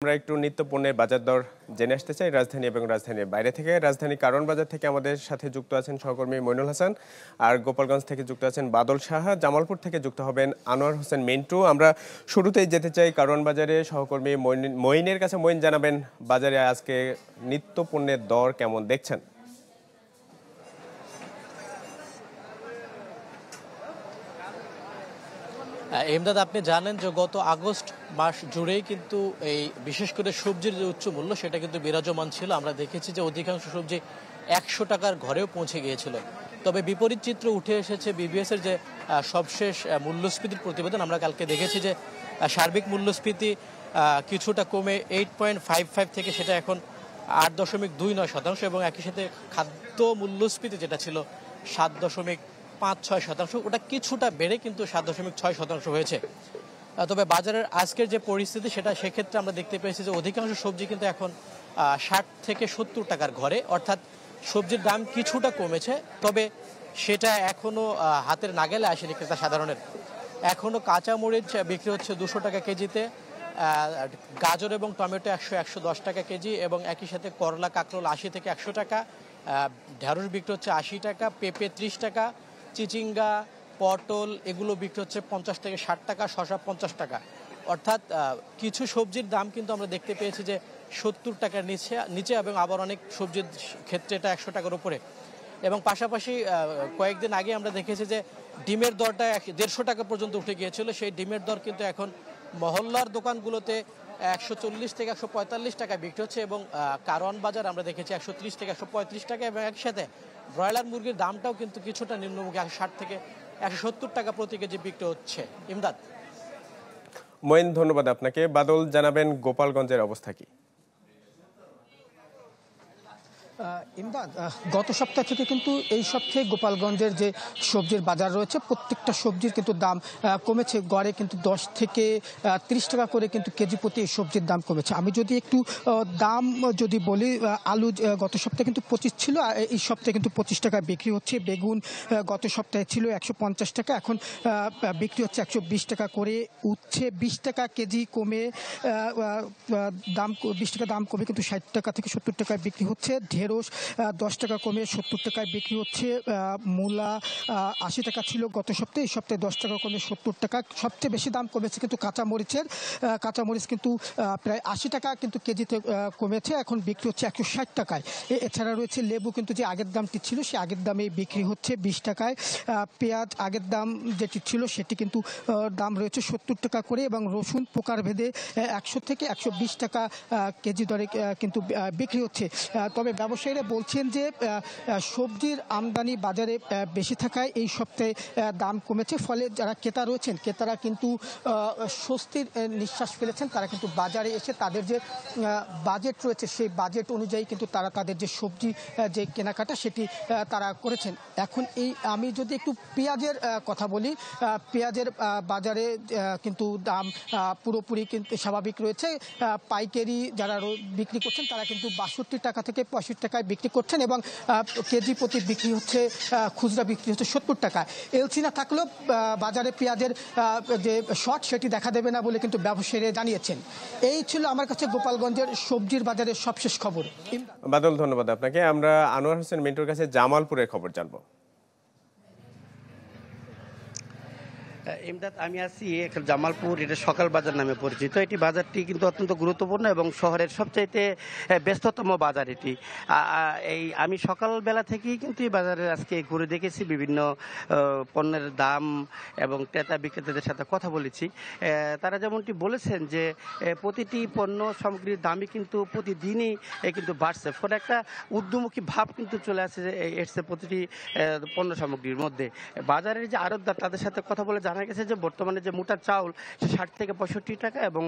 আমরা একটু নিত্য পণ্যের বাজার দর জেনে আসতে চাই রাজধানী এবং রাজধানীর বাইরে থেকে। রাজধানী কারণ বাজার থেকে আমাদের সাথে যুক্ত আছেন সহকর্মী মইনুল হাসান, আর গোপালগঞ্জ থেকে যুক্ত আছেন বাদল সাহা, জামালপুর থেকে যুক্ত হবেন আনোয়ার হোসেন মিন্টু। আমরা শুরুতেই যেতে চাই কারণ বাজারে সহকর্মী মইনের কাছে। মইন, জানাবেন বাজারে আজকে নিত্য পণ্যের দর কেমন দেখছেন? এমদাদ, আপনি জানেন যে গত আগস্ট মাস জুড়েই কিন্তু এই বিশেষ করে সবজির যে উচ্চ মূল্য সেটা কিন্তু বিরাজমান ছিল। আমরা দেখেছি যে অধিকাংশ সবজি 100 টাকার ঘরেও পৌঁছে গিয়েছিল। তবে বিপরীত চিত্র উঠে এসেছে বিবিএস এর যে সবশেষ মূল্যস্ফীতির প্রতিবেদন। আমরা কালকে দেখেছি যে সার্বিক মূল্যস্ফীতি কিছুটা কমে 8.55 থেকে সেটা এখন 8.29% এবং একই সাথে খাদ্য মূল্যস্ফীতি যেটা ছিল 7.56%, ওটা কিছুটা বেড়ে কিন্তু 7.6% হয়েছে। তবে বাজারের আজকের যে পরিস্থিতি সেক্ষেত্রে আমরা দেখতে পেয়েছি যে অধিকাংশ সবজি কিন্তু এখন 60 থেকে 70 টাকার ঘরে, অর্থাৎ সবজির দাম কিছুটা কমেছে। তবে সেটা এখনো হাতের নাগালে আসেনি ক্রেতা সাধারণের। এখনো কাঁচামরিচ বিক্রি হচ্ছে 200 টাকা কেজিতে, গাজর এবং টমেটো 100-110 টাকা কেজি, এবং একই সাথে করলা কাঁকরোল 80 থেকে 100 টাকা, ঢেঁড়স বিক্রি হচ্ছে 80 টাকা, পেঁপে 30 টাকা, চিচিঙ্গা, পটল এগুলো বিক্রি হচ্ছে 50 থেকে 60 টাকা, শসা 50 টাকা। অর্থাৎ কিছু সবজির দাম কিন্তু আমরা দেখতে পেয়েছি যে 70 টাকার নিচে এবং আবার অনেক সবজির ক্ষেত্রে এটা 100 টাকার উপরে। এবং পাশাপাশি কয়েকদিন আগে আমরা দেখেছি যে ডিমের দরটা 150 টাকা পর্যন্ত উঠে গিয়েছিল। সেই ডিমের দর কিন্তু এখন মহল্লার দোকানগুলোতে 140 থেকে 145 টাকা বিক্রি হচ্ছে, এবং কারওয়ান বাজার আমরা দেখেছি 130 থেকে 135 টাকা, এবং একসাথে ব্রয়লার মুরগির দামটাও কিন্তু কিছুটা নিম্নমুখী 160 থেকে 170 টাকা প্রতি কেজি বিক্রি হচ্ছে। ইমদাদ। মইন, ধন্যবাদ আপনাকে। বাদল, জানাবেন গোপালগঞ্জের অবস্থা কি? ইমদাদ, গত সপ্তাহ থেকে কিন্তু এই সপ্তাহে গোপালগঞ্জের যে সবজির বাজার রয়েছে প্রত্যেকটা সবজির কিন্তু দাম কমেছে। গড়ে কিন্তু 10 থেকে 30 টাকা করে কিন্তু কেজি প্রতি এই সবজির দাম কমেছে। আমি যদি একটু দাম যদি বলি, আলু গত সপ্তাহে কিন্তু 25 ছিল, এই সপ্তাহে কিন্তু 25 টাকা বিক্রি হচ্ছে। বেগুন গত সপ্তাহে ছিল 150 টাকা, এখন বিক্রি হচ্ছে 120 টাকা করে। উচ্ছে 20 টাকা কেজি কমে দাম 20 টাকা দাম কমে কিন্তু 60 টাকা থেকে 70 টাকায় বিক্রি হচ্ছে। ঢেঁড়স 10 টাকা কমে 70 টাকায় বিক্রি হচ্ছে। মূলা 80 টাকা ছিল গত সপ্তাহে, এই সপ্তাহে 10 টাকা কমে 70 টাকা। সবচেয়ে বেশি দাম কমেছে কিন্তু কাঁচামরিচ কিন্তু প্রায় 80 টাকা কিন্তু কেজিতে কমেছে, এখন বিক্রি হচ্ছে 160 টাকায়। এছাড়া রয়েছে লেবু, কিন্তু যে আগের দামটি ছিল সে আগের দামেই বিক্রি হচ্ছে 20 টাকায়। পেঁয়াজ আগের দাম যেটি ছিল সেটি কিন্তু দাম রয়েছে 70 টাকা করে, এবং রসুন প্রকার ভেদে 100 থেকে 120 টাকা কেজি দরে কিন্তু বিক্রি হচ্ছে। তবে ব্যবসায়ীরা বলছেন যে সবজির আমদানি বাজারে বেশি থাকায় এই সপ্তাহে দাম কমেছে, ফলে যারা ক্রেতা রয়েছেন ক্রেতারা কিন্তু স্বস্তির নিঃশ্বাস ফেলেছেন। তারা কিন্তু বাজারে এসে তাদের যে বাজেট রয়েছে সেই বাজেট অনুযায়ী কিন্তু তারা তাদের যে সবজি যে কেনাকাটা সেটি তারা করেছেন। এখন আমি যদি একটু পেঁয়াজের কথা বলি, পেঁয়াজের বাজারে কিন্তু দাম পুরোপুরি কিন্তু স্বাভাবিক রয়েছে। পাইকারি যারা বিক্রি করছেন তারা কিন্তু 62 টাকা থেকে 65 টাকায় বিক্রি করছেন, এবং কেজি প্রতি বিক্রি হচ্ছে, খুচরা বিক্রি হচ্ছে 70 টাকায়। এলসি না থাকলেও বাজারে পেঁয়াজের যে শর্ট সেটি দেখা দেবে না বলে কিন্তু ব্যবসায়ীরা জানিয়েছেন। এই ছিল আমার কাছে গোপালগঞ্জের সবজির বাজারের সবশেষ খবর। বাদল, ধন্যবাদ আপনাকে। আমরা আনোয়ার হোসেন মিন্টুর কাছে জামালপুরের খবর জানবো। ইমদাদ, আমি আছি জামালপুর, এটা সকাল বাজার নামে পরিচিত। এটি বাজারটি কিন্তু অত্যন্ত গুরুত্বপূর্ণ এবং শহরের সবচাইতে ব্যস্ততম বাজার এটি। আমি সকালবেলা থেকেই কিন্তু এই বাজারে আজকে ঘুরে দেখেছি, বিভিন্ন পণ্যের দাম এবং ক্রেতা বিক্রেতাদের সাথে কথা বলেছি। তারা যেমনটি বলেছেন যে প্রতিটি পণ্য সামগ্রীর দামই কিন্তু প্রতিদিনই কিন্তু বাড়ছে, ফলে একটা ঊর্ধ্বমুখী ভাব কিন্তু চলে আসছে এসছে প্রতিটি পণ্য সামগ্রীর মধ্যে। বাজারের যে আড়তদার তাদের সাথে কথা বলে জানা গেছে যে বর্তমানে যে মোটা চাউল সে 60 থেকে 65 টাকা, এবং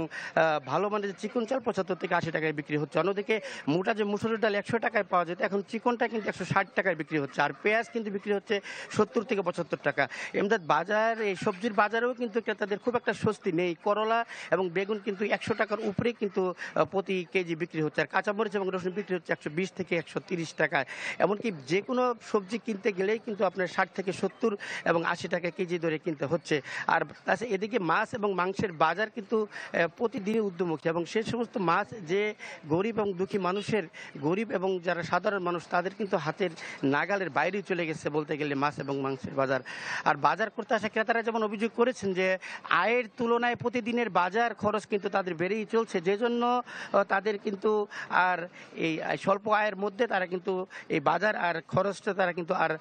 ভালো মানের যে চিকন চাল 75 থেকে 80 টাকায় বিক্রি হচ্ছে। অন্যদিকে মোটা যে মুসুরির ডাল 100 টাকায় পাওয়া যেত, এখন চিকনটা কিন্তু 160 টাকায় বিক্রি হচ্ছে, আর পেঁয়াজ কিন্তু বিক্রি হচ্ছে 70 থেকে 75 টাকা। এমদাদ, বাজার এই সবজির বাজারেও কিন্তু ক্রেতাদের খুব একটা স্বস্তি নেই। করলা এবং বেগুন কিন্তু 100 টাকার উপরে কিন্তু প্রতি কেজি বিক্রি হচ্ছে, আর কাঁচামরিচ এবং রসুন বিক্রি হচ্ছে 120 থেকে 130 টাকায়। এমনকি যে কোনো সবজি কিনতে গেলেই কিন্তু আপনার 60 থেকে 70 এবং 80 টাকা কেজি দরে কিনতে হচ্ছে। আর তাছাড়া এদিকে মাছ এবং মাংসের বাজার কিন্তু প্রতিদিনই ঊর্ধ্বমুখী, এবং সেই সমস্ত মাছ যে গরিব এবং দুঃখী মানুষের, গরিব এবং যারা সাধারণ মানুষ তাদের কিন্তু হাতের নাগালের বাইরেই চলে গেছে বলতে গেলে মাছ এবং মাংসের বাজার। আর বাজার করতে আসা ক্রেতারা যেমন অভিযোগ করেছেন যে আয়ের তুলনায় প্রতিদিনের বাজার খরচ কিন্তু তাদের বেড়েই চলছে, যে জন্য তাদের কিন্তু আর এই স্বল্প আয়ের মধ্যে তারা কিন্তু এই বাজার আর খরচটা তারা কিন্তু আর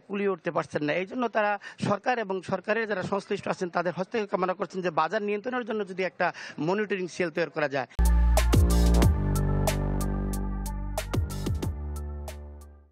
কুলিয়ে উঠতে পারছেন না। এই জন্য তারা সরকার এবং সরকারের যারা সংশ্লিষ্ট আছেন তাদের হস্তক্ষেপ কামনা করছেন যে বাজার নিয়ন্ত্রণের জন্য যদি একটা মনিটরিং সেল তৈরি করা যায়।